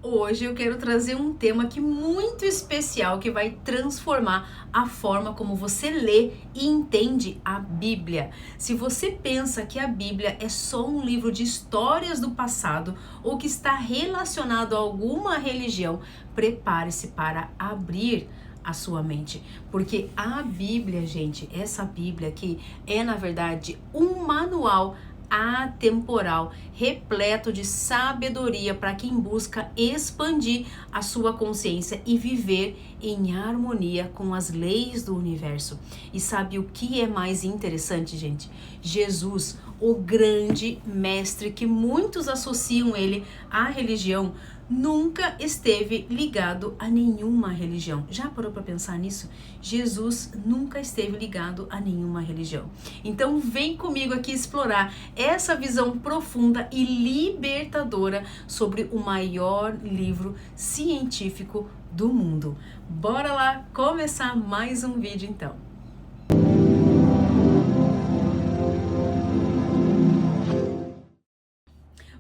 Hoje eu quero trazer um tema aqui muito especial que vai transformar a forma como você lê e entende a Bíblia. Se você pensa que a Bíblia é só um livro de histórias do passado ou que está relacionado a alguma religião, prepare-se para abrir a sua mente, porque a Bíblia, gente, essa Bíblia aqui é na verdade um manual atemporal, repleto de sabedoria para quem busca expandir a sua consciência e viver em harmonia com as leis do universo. E sabe o que é mais interessante, gente? Jesus, o grande mestre que muitos associam ele à religião, nunca esteve ligado a nenhuma religião. Já parou para pensar nisso? Jesus nunca esteve ligado a nenhuma religião. Então vem comigo aqui explorar essa visão profunda e libertadora sobre o maior livro científico do mundo. Bora lá começar mais um vídeo então.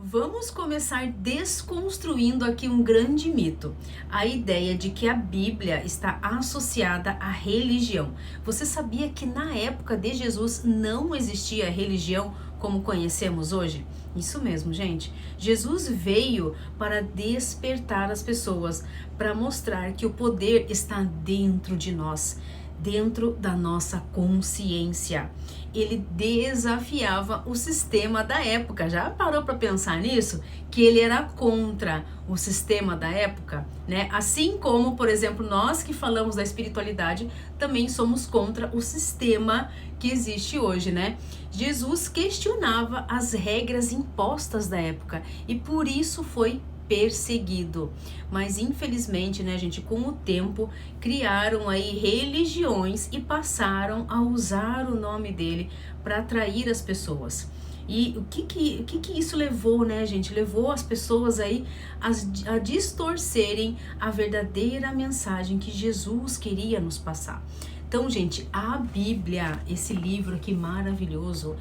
Vamos começar desconstruindo aqui um grande mito, a ideia de que a Bíblia está associada à religião. Você sabia que na época de Jesus não existia religião como conhecemos hoje? Isso mesmo, gente. Jesus veio para despertar as pessoas, para mostrar que o poder está dentro de nós, dentro da nossa consciência. Ele desafiava o sistema da época. Já parou para pensar nisso? Que ele era contra o sistema da época, né? Assim como, por exemplo, nós que falamos da espiritualidade, também somos contra o sistema que existe hoje, né? Jesus questionava as regras impostas da época e por isso foi perseguido. Mas infelizmente, né, gente, com o tempo criaram aí religiões e passaram a usar o nome dele para atrair as pessoas. E o que isso levou, né, gente? Levou as pessoas aí a distorcerem a verdadeira mensagem que Jesus queria nos passar. Então, gente, a Bíblia, esse livro aqui maravilhoso,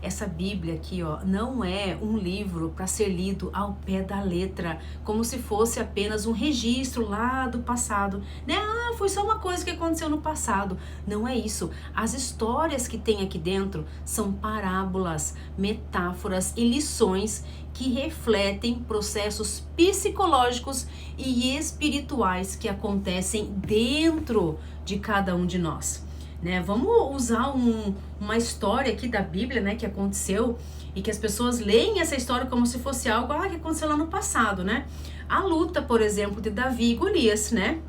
essa Bíblia aqui, ó, não é um livro para ser lido ao pé da letra, como se fosse apenas um registro lá do passado, né? Ah, foi só uma coisa que aconteceu no passado. Não é isso. As histórias que tem aqui dentro são parábolas, metáforas e lições que refletem processos psicológicos e espirituais que acontecem dentro de cada um de nós. Né? Vamos usar uma história aqui da Bíblia, né, que aconteceu e que as pessoas leem essa história como se fosse algo que aconteceu lá no passado, né? A luta, por exemplo, de Davi e Golias, né?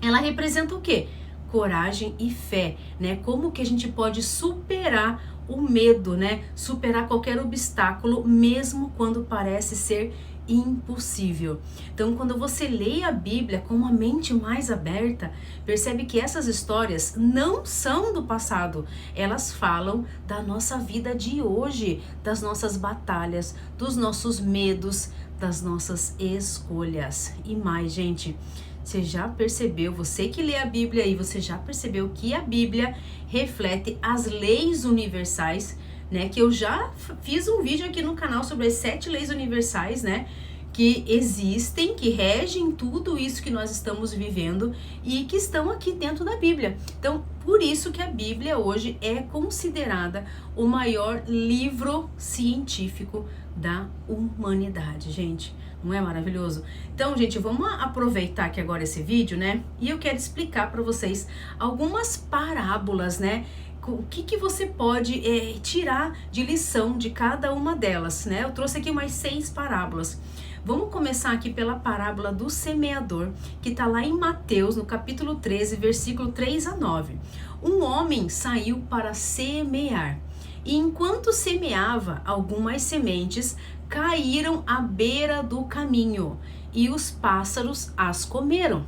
Ela representa o quê? Coragem e fé, né? Como que a gente pode superar o medo, né? Superar qualquer obstáculo, mesmo quando parece ser impossível. Então, quando você lê a Bíblia com uma mente mais aberta, percebe que essas histórias não são do passado, elas falam da nossa vida de hoje, das nossas batalhas, dos nossos medos, das nossas escolhas. E mais, gente, você já percebeu, você que lê a Bíblia aí, você já percebeu que a Bíblia reflete as leis universais, né, que eu já fiz um vídeo aqui no canal sobre as 7 leis universais, né, que existem, que regem tudo isso que nós estamos vivendo e que estão aqui dentro da Bíblia. Então, por isso que a Bíblia hoje é considerada o maior livro científico da humanidade, gente. Não é maravilhoso? Então, gente, vamos aproveitar aqui agora esse vídeo, né, e eu quero explicar para vocês algumas parábolas, né, o que você pode tirar de lição de cada uma delas, né? Eu trouxe aqui umas 6 parábolas. Vamos começar aqui pela parábola do semeador, que está lá em Mateus, no capítulo 13, versículo 3 a 9. Um homem saiu para semear, e enquanto semeava, algumas sementes caíram à beira do caminho, e os pássaros as comeram.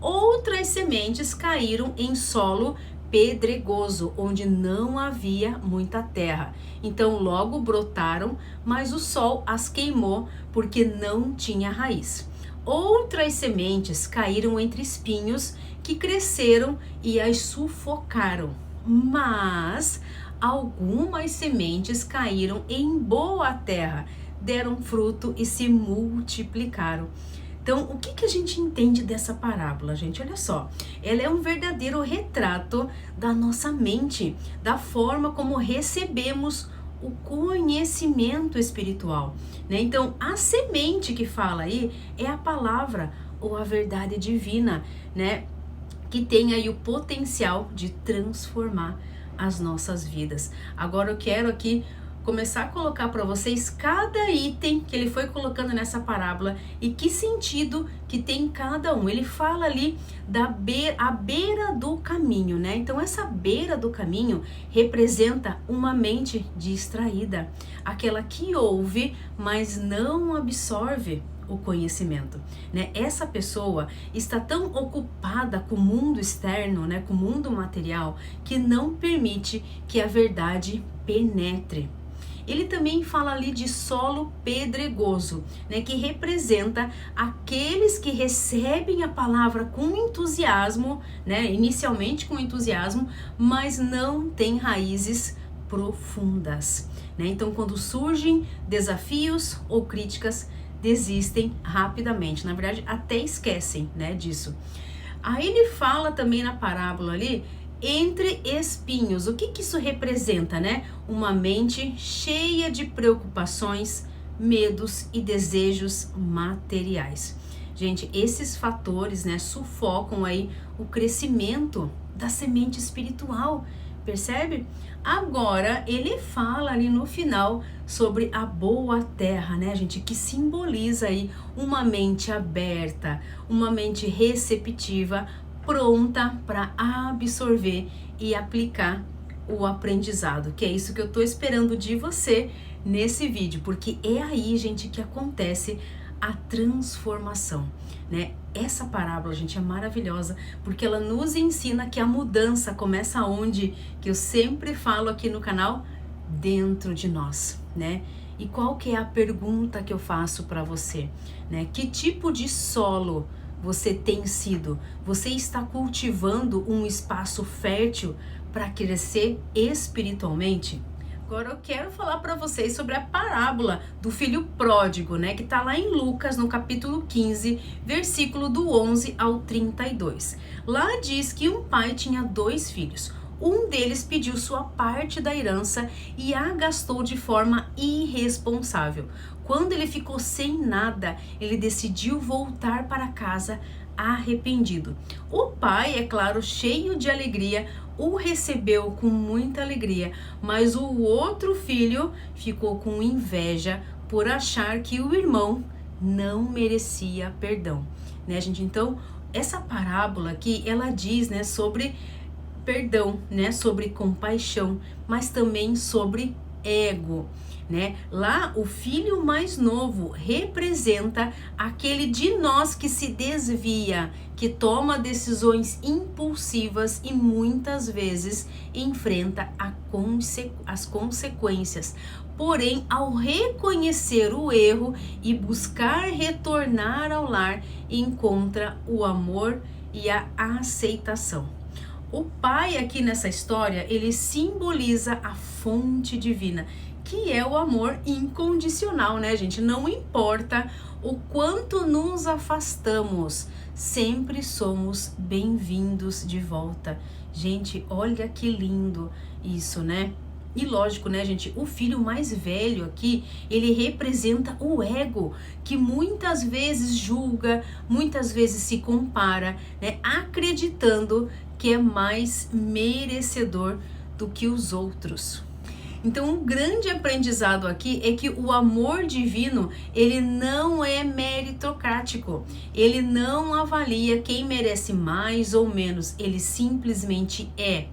Outras sementes caíram em solo pedregoso, onde não havia muita terra. Então logo brotaram, mas o sol as queimou, porque não tinha raiz. Outras sementes caíram entre espinhos, que cresceram e as sufocaram. Mas algumas sementes caíram em boa terra, deram fruto e se multiplicaram. Então, o que a gente entende dessa parábola, gente? Olha só, ela é um verdadeiro retrato da nossa mente, da forma como recebemos o conhecimento espiritual, né? Então, a semente que fala aí é a palavra ou a verdade divina, né? Que tem aí o potencial de transformar as nossas vidas. Agora eu quero aqui começar a colocar para vocês cada item que ele foi colocando nessa parábola e que sentido que tem cada um. Ele fala ali à beira do caminho, né? Então essa beira do caminho representa uma mente distraída, aquela que ouve, mas não absorve o conhecimento, né? Essa pessoa está tão ocupada com o mundo externo, né, com o mundo material, que não permite que a verdade penetre. Ele também fala ali de solo pedregoso, né, que representa aqueles que recebem a palavra com entusiasmo, né, inicialmente com entusiasmo, mas não têm raízes profundas, né? Então, quando surgem desafios ou críticas, desistem rapidamente, na verdade até esquecem, né, disso. Aí ele fala também na parábola ali entre espinhos. O que isso representa, né? Uma mente cheia de preocupações, medos e desejos materiais. Gente, esses fatores, né, sufocam aí o crescimento da semente espiritual, percebe? Agora, ele fala ali no final sobre a boa terra, né, gente, que simboliza aí uma mente aberta, uma mente receptiva, pronta para absorver e aplicar o aprendizado, que é isso que eu tô esperando de você nesse vídeo, porque é aí, gente, que acontece a transformação, né? Essa parábola, gente, é maravilhosa, porque ela nos ensina que a mudança começa onde, que eu sempre falo aqui no canal, dentro de nós, né? E qual que é a pergunta que eu faço para você, né? Que tipo de solo você tem sido? Você está cultivando um espaço fértil para crescer espiritualmente? Agora eu quero falar para vocês sobre a parábola do filho pródigo, né, que está lá em Lucas, no capítulo 15, versículo do 11 ao 32. Lá diz que um pai tinha 2 filhos. Um deles pediu sua parte da herança e a gastou de forma irresponsável. Quando ele ficou sem nada, ele decidiu voltar para casa arrependido. O pai, é claro, cheio de alegria, o recebeu com muita alegria, mas o outro filho ficou com inveja por achar que o irmão não merecia perdão, né, gente? Então, essa parábola aqui, ela diz, né, sobre perdão, né, sobre compaixão, mas também sobre ego, né? Lá o filho mais novo representa aquele de nós que se desvia, que toma decisões impulsivas e muitas vezes enfrenta as consequências. Porém, ao reconhecer o erro e buscar retornar ao lar, encontra o amor e a aceitação. O pai aqui nessa história, ele simboliza a fonte divina, que é o amor incondicional, né, gente? Não importa o quanto nos afastamos, sempre somos bem-vindos de volta. Gente, olha que lindo isso, né? E lógico, né, gente, o filho mais velho aqui, ele representa o ego, que muitas vezes julga, muitas vezes se compara, né, acreditando que é mais merecedor do que os outros. Então, um grande aprendizado aqui é que o amor divino, ele não é meritocrático. Ele não avalia quem merece mais ou menos. Ele simplesmente é.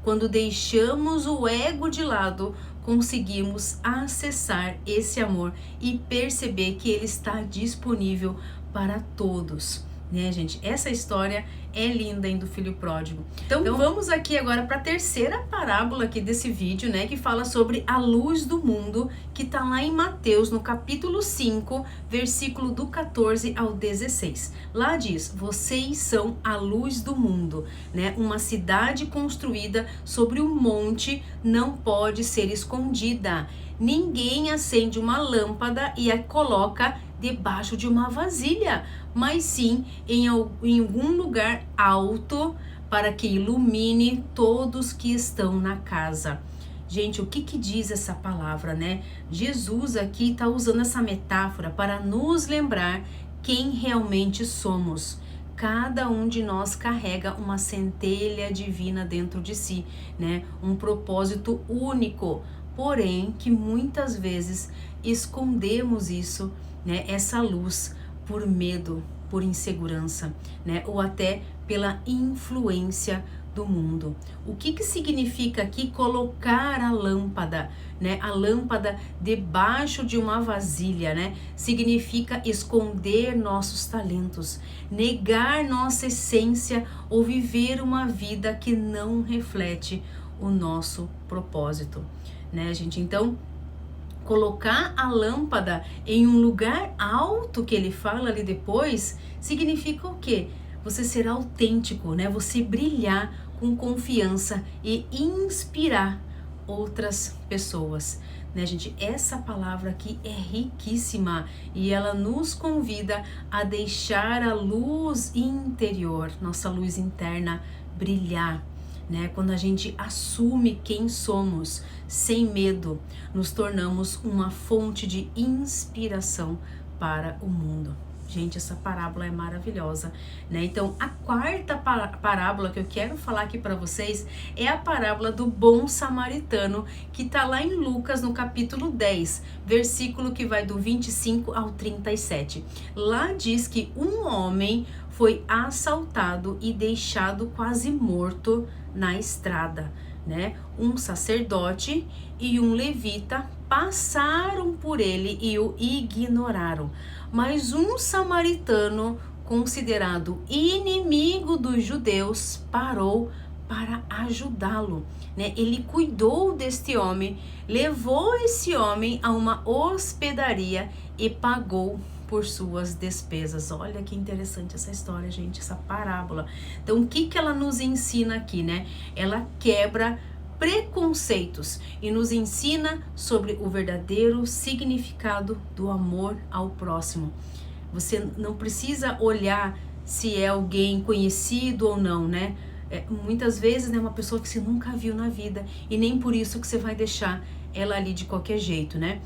Quando deixamos o ego de lado, conseguimos acessar esse amor e perceber que ele está disponível para todos, né, gente? Essa história é linda, hein, do filho pródigo. Então vamos aqui agora para a terceira parábola aqui desse vídeo, né, que fala sobre a luz do mundo, que tá lá em Mateus, no capítulo 5, versículo do 14 ao 16. Lá diz: vocês são a luz do mundo, né? Uma cidade construída sobre um monte não pode ser escondida. Ninguém acende uma lâmpada e a coloca debaixo de uma vasilha, mas sim em algum lugar alto, para que ilumine todos que estão na casa. Gente, o que diz essa palavra, né? Jesus aqui está usando essa metáfora para nos lembrar quem realmente somos. Cada um de nós carrega uma centelha divina dentro de si, né? Um propósito único, porém que muitas vezes escondemos isso, né? Essa luz por medo, por insegurança, né? Ou até pela influência do mundo. O que significa aqui colocar a lâmpada, né? A lâmpada debaixo de uma vasilha, né? Significa esconder nossos talentos, negar nossa essência ou viver uma vida que não reflete o nosso propósito, né, gente? Então, colocar a lâmpada em um lugar alto, que ele fala ali depois, significa o quê? Você ser autêntico, né? Você brilhar com confiança e inspirar outras pessoas, né, gente? Essa palavra aqui é riquíssima e ela nos convida a deixar a luz interior, nossa luz interna brilhar, né? Quando a gente assume quem somos, sem medo, nos tornamos uma fonte de inspiração para o mundo. Gente, essa parábola é maravilhosa, né? Então, a quarta parábola que eu quero falar aqui para vocês é a parábola do bom samaritano, que tá lá em Lucas, no capítulo 10, versículo que vai do 25 ao 37. Lá diz que um homem foi assaltado e deixado quase morto na estrada, né? Um sacerdote e um levita passaram por ele e o ignoraram. Mas um samaritano, considerado inimigo dos judeus, parou para ajudá-lo, né? Ele cuidou deste homem, levou esse homem a uma hospedaria e pagou por suas despesas. Olha que interessante essa história, gente, essa parábola. Então, o que ela nos ensina aqui, né? Ela quebra preconceitos e nos ensina sobre o verdadeiro significado do amor ao próximo. Você não precisa olhar se é alguém conhecido ou não, né? Muitas vezes, né, uma pessoa que você nunca viu na vida e nem por isso que você vai deixar ela ali de qualquer jeito, né?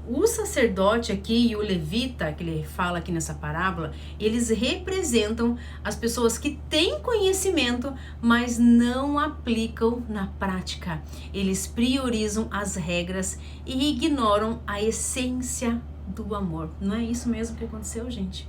O sacerdote aqui e o levita, que ele fala aqui nessa parábola, eles representam as pessoas que têm conhecimento, mas não aplicam na prática. Eles priorizam as regras e ignoram a essência do amor. Não é isso mesmo que aconteceu, gente?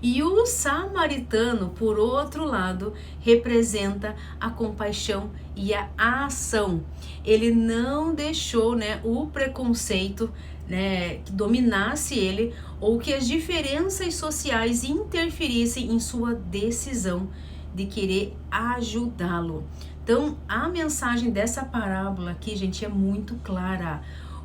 E o samaritano, por outro lado, representa a compaixão e a ação. Ele não deixou, né, o preconceito, né, que dominasse ele ou que as diferenças sociais interferissem em sua decisão de querer ajudá-lo. Então, a mensagem dessa parábola aqui, gente, é muito clara.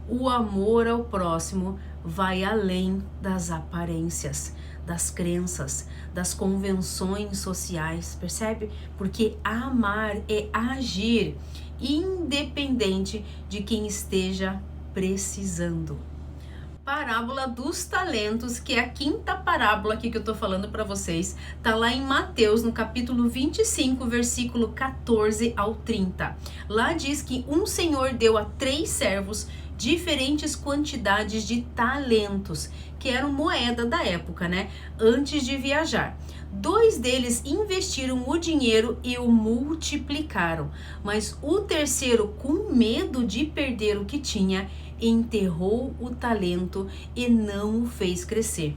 O amor ao próximo vai além das aparências, das crenças, das convenções sociais, percebe? Porque amar é agir, independente de quem esteja precisando. Parábola dos talentos, que é a quinta parábola aqui que eu tô falando para vocês, tá lá em Mateus, no capítulo 25, versículo 14 ao 30. Lá diz que um senhor deu a 3 servos diferentes quantidades de talentos, que eram moeda da época, né? Antes de viajar. 2 deles investiram o dinheiro e o multiplicaram, mas o terceiro, com medo de perder o que tinha, enterrou o talento e não o fez crescer.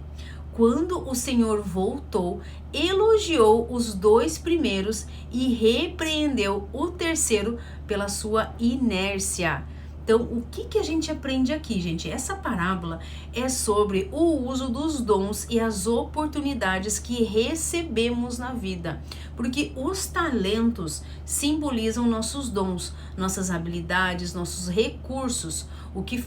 Quando o Senhor voltou, elogiou os 2 primeiros e repreendeu o terceiro pela sua inércia. Então, o que a gente aprende aqui, gente? Essa parábola é sobre o uso dos dons e as oportunidades que recebemos na vida. Porque os talentos simbolizam nossos dons, nossas habilidades, nossos recursos.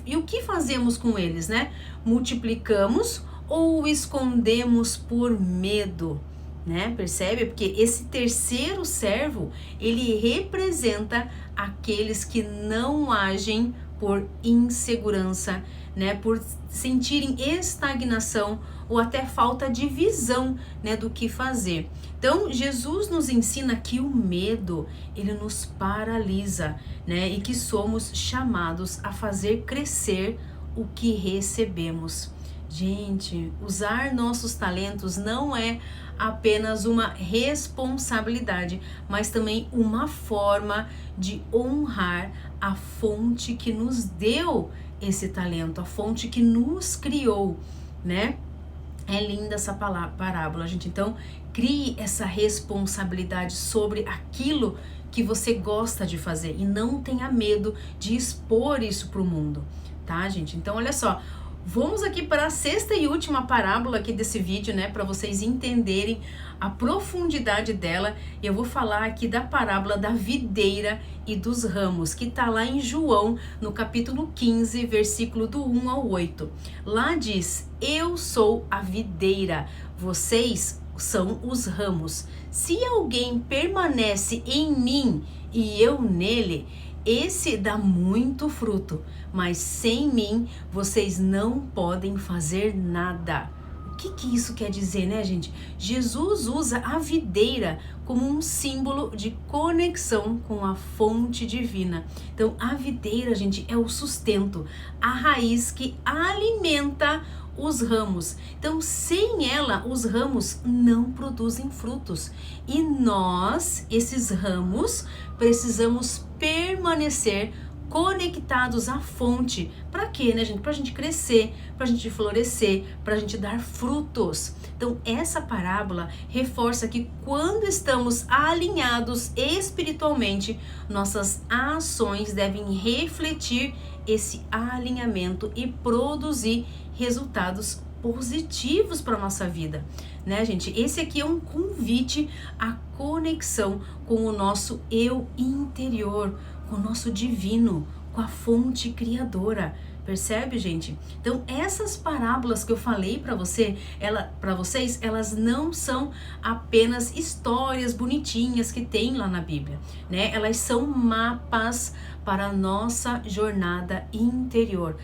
E o que fazemos com eles, né? Multiplicamos ou escondemos por medo? Né? Percebe? Porque esse terceiro servo, ele representa aqueles que não agem por insegurança, né? Por sentirem estagnação ou até falta de visão, né, do que fazer. Então, Jesus nos ensina que o medo, ele nos paralisa, né, e que somos chamados a fazer crescer o que recebemos. Gente, usar nossos talentos não é apenas uma responsabilidade, mas também uma forma de honrar a fonte que nos deu esse talento, a fonte que nos criou, né? É linda essa parábola, gente. Então, crie essa responsabilidade sobre aquilo que você gosta de fazer e não tenha medo de expor isso para o mundo, tá, gente? Então, olha só. Vamos aqui para a sexta e última parábola aqui desse vídeo, né, para vocês entenderem a profundidade dela. Eu vou falar aqui da parábola da videira e dos ramos, que está lá em João, no capítulo 15, versículo do 1 ao 8. Lá diz: eu sou a videira, vocês são os ramos. Se alguém permanece em mim e eu nele, esse dá muito fruto, mas sem mim vocês não podem fazer nada. O que isso quer dizer, né, gente? Jesus usa a videira como um símbolo de conexão com a fonte divina. Então, a videira, gente, é o sustento, a raiz que alimenta os ramos. Então, sem ela, os ramos não produzem frutos. E nós, esses ramos, precisamos permanecer conectados à fonte. Para quê, né, gente? Para a gente crescer, para a gente florescer, para a gente dar frutos. Então, essa parábola reforça que quando estamos alinhados espiritualmente, nossas ações devem refletir esse alinhamento e produzir resultados positivos para a nossa vida, né, gente? Esse aqui é um convite à conexão com o nosso eu interior, com o nosso divino, com a fonte criadora. Percebe, gente? Então, essas parábolas que eu falei para vocês, elas não são apenas histórias bonitinhas que tem lá na Bíblia, né? Elas são mapas para a nossa jornada interior.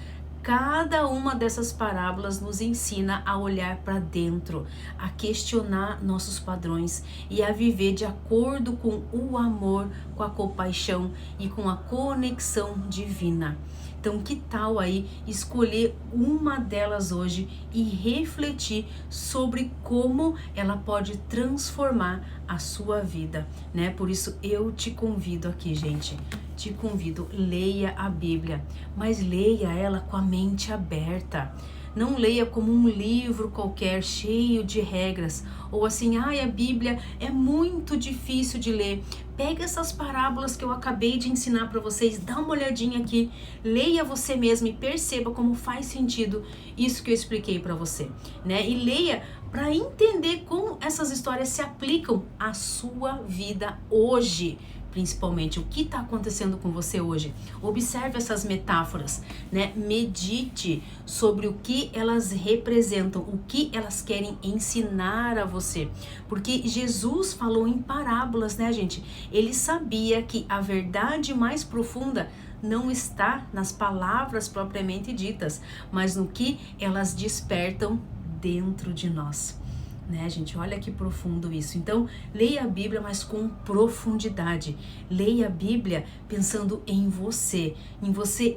Cada uma dessas parábolas nos ensina a olhar para dentro, a questionar nossos padrões e a viver de acordo com o amor, com a compaixão e com a conexão divina. Então, que tal aí escolher uma delas hoje e refletir sobre como ela pode transformar a sua vida, né? Por isso eu te convido aqui, gente. Te convido, leia a Bíblia, mas leia ela com a mente aberta. Não leia como um livro qualquer, cheio de regras, ou assim, a Bíblia é muito difícil de ler. Pega essas parábolas que eu acabei de ensinar para vocês, dá uma olhadinha aqui, leia você mesmo e perceba como faz sentido isso que eu expliquei para você, né? E leia para entender como essas histórias se aplicam à sua vida hoje. Principalmente, o que está acontecendo com você hoje. Observe essas metáforas, né? Medite sobre o que elas representam, o que elas querem ensinar a você. Porque Jesus falou em parábolas, né, gente? Ele sabia que a verdade mais profunda não está nas palavras propriamente ditas, mas no que elas despertam dentro de nós. Né, gente? Olha que profundo isso. Então, leia a Bíblia, mas com profundidade. Leia a Bíblia pensando em você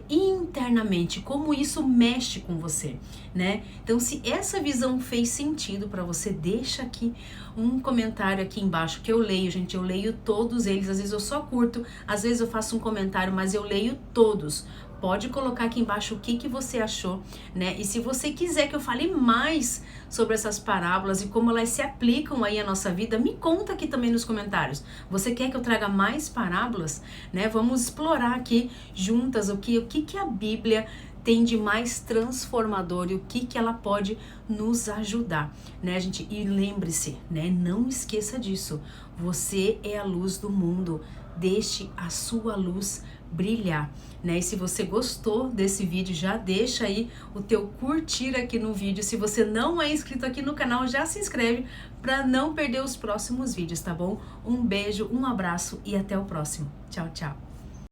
internamente, como isso mexe com você, né? Então, se essa visão fez sentido para você, deixa aqui um comentário aqui embaixo que eu leio, gente. Eu leio todos eles. Às vezes eu só curto, às vezes eu faço um comentário, mas eu leio todos. Pode colocar aqui embaixo o que você achou, né? E se você quiser que eu fale mais sobre essas parábolas e como elas se aplicam aí à nossa vida, me conta aqui também nos comentários. Você quer que eu traga mais parábolas, né? Vamos explorar aqui juntas o que a Bíblia tem de mais transformador e o que ela pode nos ajudar, né, gente? E lembre-se, né? Não esqueça disso. Você é a luz do mundo. Deixe a sua luz brilhar, né? E se você gostou desse vídeo, já deixa aí o teu curtir aqui no vídeo. Se você não é inscrito aqui no canal, já se inscreve para não perder os próximos vídeos, tá bom? Um beijo, um abraço e até o próximo. Tchau, tchau.